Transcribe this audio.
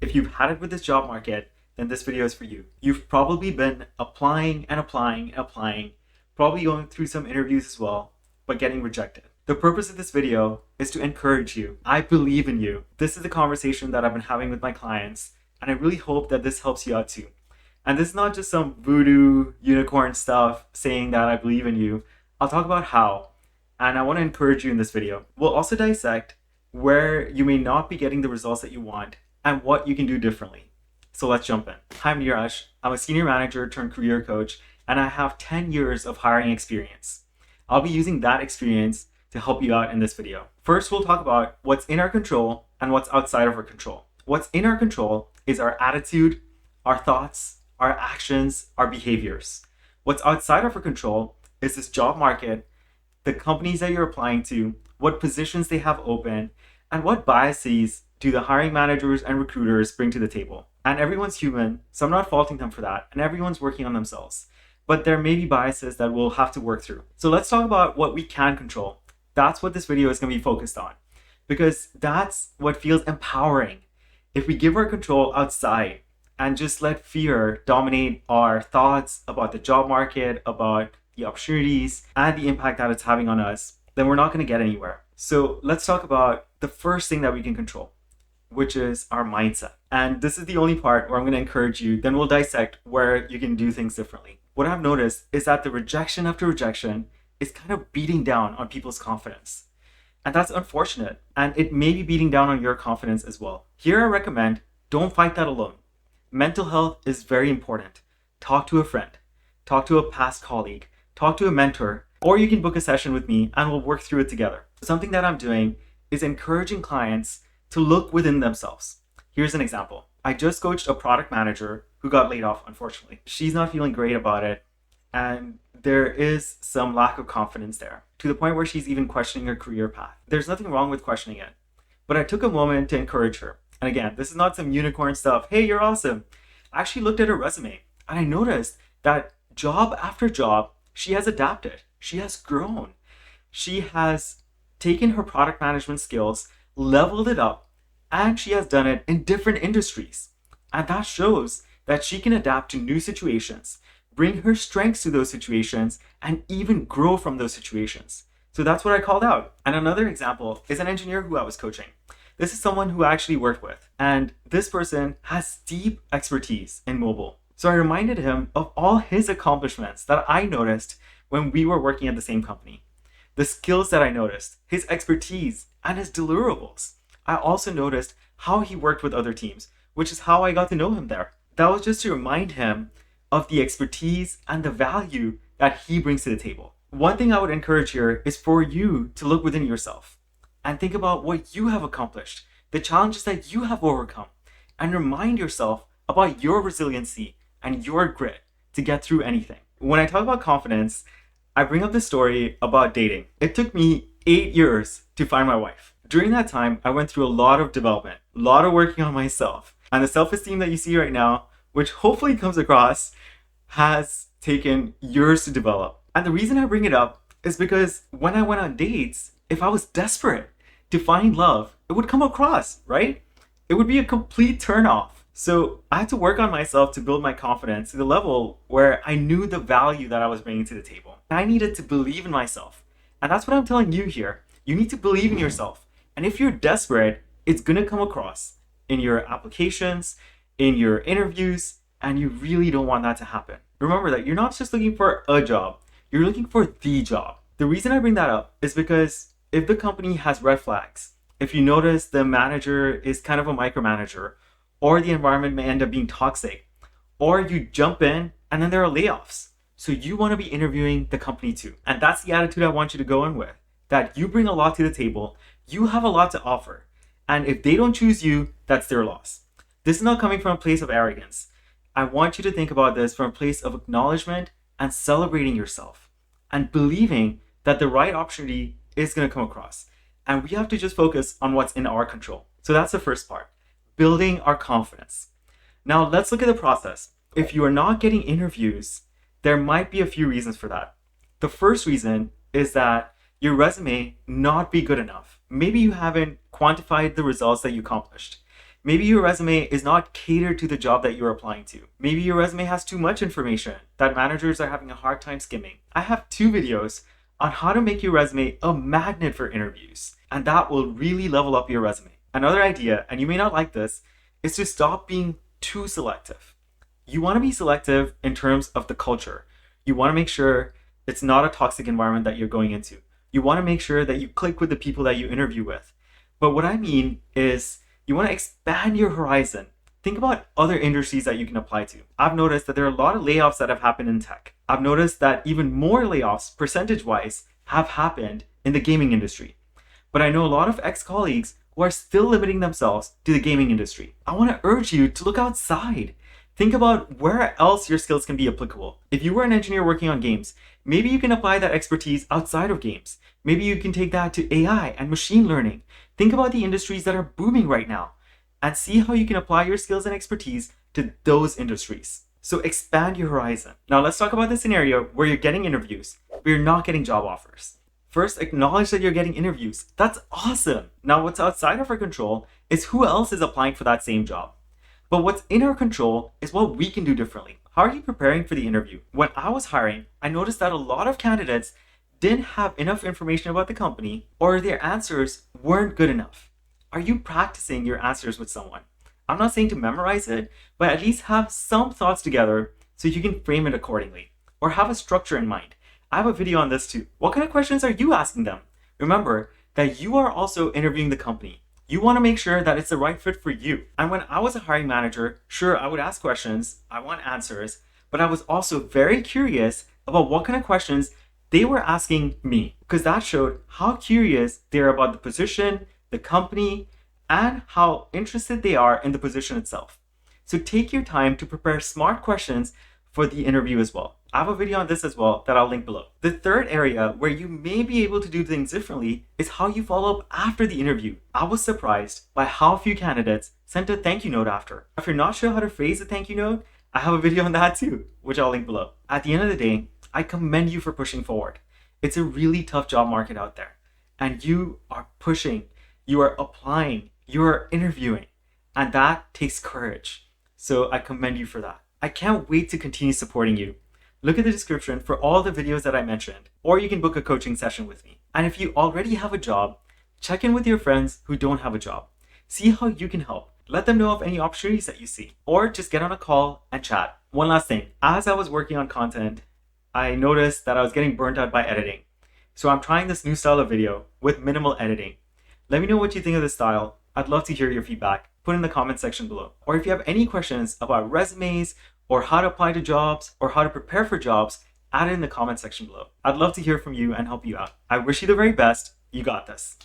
If you've had it with this job market, then this video is for you. You've probably been applying and applying and applying, probably going through some interviews as well, but getting rejected. The purpose of this video is to encourage you. I believe in you. This is the conversation that I've been having with my clients, and I really hope that this helps you out too. And this is not just some voodoo unicorn stuff saying that I believe in you. I'll talk about how, and I want to encourage you in this video. We'll also dissect where you may not be getting the results that you want and what you can do differently. So let's jump in. Hi, I'm Neeraj. I'm a senior manager turned career coach, and I have 10 years of hiring experience. I'll be using that experience to help you out in this video. First, we'll talk about what's in our control and what's outside of our control. What's in our control is our attitude, our thoughts, our actions, our behaviors. What's outside of our control is this job market, the companies that you're applying to, what positions they have open, and what biases do the hiring managers and recruiters bring to the table. And everyone's human, so I'm not faulting them for that, and everyone's working on themselves. But there may be biases that we'll have to work through. So let's talk about what we can control. That's what this video is going to be focused on, because that's what feels empowering. If we give our control outside and just let fear dominate our thoughts about the job market, about the opportunities, and the impact that it's having on us, then we're not going to get anywhere. So let's talk about the first thing that we can control, which is our mindset. And this is the only part where I'm going to encourage you. Then we'll dissect where you can do things differently. What I've noticed is that the rejection after rejection is kind of beating down on people's confidence. And that's unfortunate. And it may be beating down on your confidence as well. Here I recommend, don't fight that alone. Mental health is very important. Talk to a friend, talk to a past colleague, talk to a mentor, or you can book a session with me and we'll work through it together. Something that I'm doing is encouraging clients to look within themselves. Here's an example. I just coached a product manager who got laid off, unfortunately. She's not feeling great about it, and there is some lack of confidence there, to the point where she's even questioning her career path. There's nothing wrong with questioning it, but I took a moment to encourage her. And again, this is not some unicorn stuff. Hey, you're awesome. I actually looked at her resume, and I noticed that job after job, she has adapted. She has grown. She has taken her product management skills, leveled it up, and she has done it in different industries. And that shows that she can adapt to new situations, bring her strengths to those situations, and even grow from those situations. So that's what I called out. And another example is an engineer who I was coaching. This is someone who I actually worked with. And this person has deep expertise in mobile. So I reminded him of all his accomplishments that I noticed when we were working at the same company. The skills that I noticed, his expertise, and his deliverables. I also noticed how he worked with other teams, which is how I got to know him there. That was just to remind him of the expertise and the value that he brings to the table. One thing I would encourage here is for you to look within yourself and think about what you have accomplished, the challenges that you have overcome, and remind yourself about your resiliency and your grit to get through anything. When I talk about confidence, I bring up this story about dating. It took me 8 years to find my wife. During that time, I went through a lot of development, a lot of working on myself. And the self-esteem that you see right now, which hopefully comes across, has taken years to develop. And the reason I bring it up is because when I went on dates, if I was desperate to find love, it would come across, right? It would be a complete turnoff. So I had to work on myself to build my confidence to the level where I knew the value that I was bringing to the table. I needed to believe in myself. And that's what I'm telling you here. You need to believe in yourself. And if you're desperate, it's going to come across in your applications, in your interviews, and you really don't want that to happen. Remember that you're not just looking for a job, you're looking for the job. The reason I bring that up is because if the company has red flags, if you notice the manager is kind of a micromanager, or the environment may end up being toxic, or you jump in and then there are layoffs. So you want to be interviewing the company too. And that's the attitude I want you to go in with, that you bring a lot to the table, you have a lot to offer. And if they don't choose you, that's their loss. This is not coming from a place of arrogance. I want you to think about this from a place of acknowledgement and celebrating yourself and believing that the right opportunity is going to come across. And we have to just focus on what's in our control. So that's the first part, building our confidence. Now let's look at the process. If you are not getting interviews, there might be a few reasons for that. The first reason is that your resume not be good enough. Maybe you haven't quantified the results that you accomplished. Maybe your resume is not catered to the job that you're applying to. Maybe your resume has too much information that managers are having a hard time skimming. I have 2 videos on how to make your resume a magnet for interviews, and that will really level up your resume. Another idea, and you may not like this, is to stop being too selective. You want to be selective in terms of the culture. You want to make sure it's not a toxic environment that you're going into. You want to make sure that you click with the people that you interview with. But what I mean is you want to expand your horizon. Think about other industries that you can apply to. I've noticed that there are a lot of layoffs that have happened in tech. I've noticed that even more layoffs, percentage-wise, have happened in the gaming industry. But I know a lot of ex-colleagues who are still limiting themselves to the gaming industry. I want to urge you to look outside. Think about where else your skills can be applicable. If you were an engineer working on games, maybe you can apply that expertise outside of games. Maybe you can take that to AI and machine learning. Think about the industries that are booming right now and see how you can apply your skills and expertise to those industries. So expand your horizon. Now let's talk about the scenario where you're getting interviews, but you're not getting job offers. First, acknowledge that you're getting interviews. That's awesome. Now what's outside of our control is who else is applying for that same job. But what's in our control is what we can do differently. How are you preparing for the interview? When I was hiring, I noticed that a lot of candidates didn't have enough information about the company, or their answers weren't good enough. Are you practicing your answers with someone? I'm not saying to memorize it, but at least have some thoughts together so you can frame it accordingly, or have a structure in mind. I have a video on this too. What kind of questions are you asking them? Remember that you are also interviewing the company. You want to make sure that it's the right fit for you. And when I was a hiring manager, sure, I would ask questions, I want answers, but I was also very curious about what kind of questions they were asking me, because that showed how curious they're about the position, the company, and how interested they are in the position itself. So take your time to prepare smart questions for the interview as well. I have a video on this as well that I'll link below. The third area where you may be able to do things differently is how you follow up after the interview. I was surprised by how few candidates sent a thank you note after. If you're not sure how to phrase a thank you note, I have a video on that too, which I'll link below. At the end of the day, I commend you for pushing forward. It's a really tough job market out there, and you are pushing, you are applying, you are interviewing, and that takes courage. So I commend you for that. I can't wait to continue supporting you. Look at the description for all the videos that I mentioned, or you can book a coaching session with me. And if you already have a job, check in with your friends who don't have a job. See how you can help. Let them know of any opportunities that you see, or just get on a call and chat. One last thing, as I was working on content, I noticed that I was getting burnt out by editing. So I'm trying this new style of video with minimal editing. Let me know what you think of this style. I'd love to hear your feedback. Put in the comment section below. Or if you have any questions about resumes, or how to apply to jobs, or how to prepare for jobs, add it in the comment section below. I'd love to hear from you and help you out. I wish you the very best. You got this.